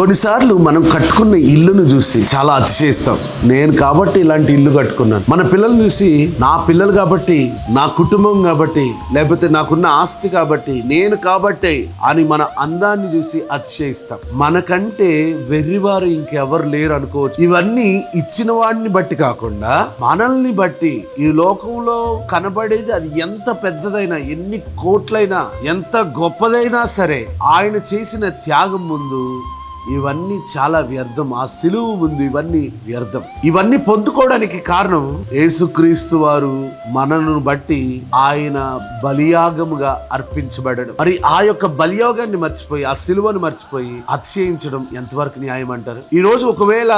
కొన్నిసార్లు మనం కట్టుకున్న ఇల్లును చూసి చాలా అతిశయిస్తాం. నేను కాబట్టి ఇలాంటి ఇల్లు కట్టుకున్నాను. మన పిల్లల్ని చూసి నా పిల్లలు కాబట్టి, నా కుటుంబం కాబట్టి, లేకపోతే నాకున్న ఆస్తి కాబట్టి, నేను కాబట్టి అని మన అందాన్ని చూసి అతిశయిస్తాం. మనకంటే వెర్రివారు ఇంకెవరు లేరు అనుకోవచ్చు. ఇవన్నీ ఇచ్చిన వాడిని బట్టి కాకుండా మనల్ని బట్టి ఈ లోకంలో కనబడేది అది ఎంత పెద్దదైనా, ఎన్ని కోట్లైనా, ఎంత గొప్పదైనా సరే ఆయన చేసిన త్యాగం ముందు ఇవన్నీ చాలా వ్యర్థం. ఆ సిలువు ముందు ఇవన్నీ వ్యర్థం. ఇవన్నీ పొందుకోవడానికి కారణం యేసుక్రీస్తు వారు మనను బట్టి ఆయన బలియాగముగా అర్పించబడడం. మరి ఆ యొక్క బలియాగాన్ని మర్చిపోయి, ఆ సిలువను మర్చిపోయి అతిశయించడం ఎంతవరకు న్యాయం అంటారు? ఈ రోజు ఒకవేళ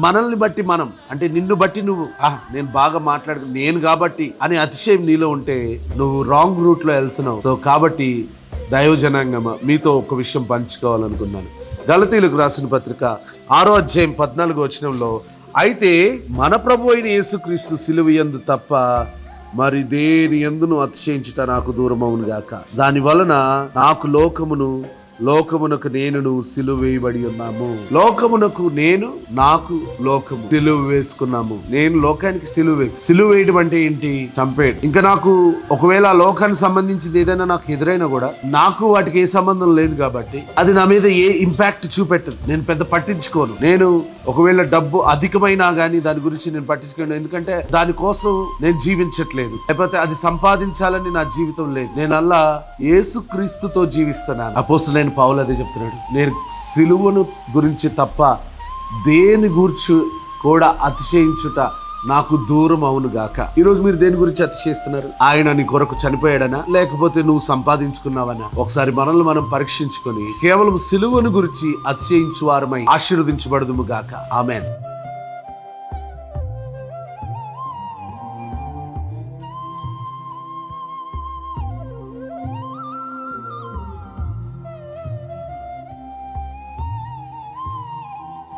మనల్ని బట్టి మనం, అంటే నిన్ను బట్టి నువ్వు నేను బాగా మాట్లాడు నేను కాబట్టి అని అతిశయం నీలో ఉంటే నువ్వు రాంగ్ రూట్ లో వెళ్తున్నావు. సో కాబట్టి దైవజనాంగమా, మీతో ఒక విషయం పంచుకోవాలనుకున్నాను. గలతీయులకు రాసిన పత్రిక 6వ అధ్యాయం 14వ వచనంలో, అయితే మన ప్రభు అయిన యేసుక్రీస్తు సిలువ యందు తప్ప మరి దేని యందును అతిశయించుట నాకు దూరమవును గాక. దాని వలన నాకు లోకమునకు నేను సిలువ వేయబడి ఉన్నాము. లోకమునకు నేను, నాకు లోకము సిలువ వేసుకున్నాము. నేను లోకానికి సిలువ వేయడం అంటే ఏంటి? చంపేయడం. ఇంకా నాకు ఒకవేళ లోకానికి సంబంధించింది ఏదైనా నాకు ఎదురైనా కూడా నాకు వాటికి ఏ సంబంధం లేదు కాబట్టి అది నా మీద ఏ ఇంపాక్ట్ చూపెట్టదు. నేను పెద్ద పట్టించుకోను. నేను ఒకవేళ డబ్బు అధికమైనా గానీ దాని గురించి నేను పట్టించుకోను. ఎందుకంటే దానికోసం నేను జీవించట్లేదు, లేకపోతే అది సంపాదించాలని నా జీవితం లేదు. నేను అలా యేసుక్రీస్తుతో జీవిస్తున్నాను. అపోస్తలుడైన పౌలు అదే చెప్తున్నాడు. నేను సిలువను గురించి తప్ప దేని గురించి కూడా అతిశయించుట నాకు దూరం అవును గాక. ఈరోజు మీరు దేని గురించి అతిశయిస్తున్నారు? ఆయన నీ కొరకు చనిపోయాడనా, లేకపోతే నువ్వు సంపాదించుకున్నావనా? ఒకసారి మనల్ని మనం పరీక్షించుకొని కేవలం సిలువను గురించి అతిశయించు వారమై ఆశీర్వదించబడదుము గాక. ఆమేన్.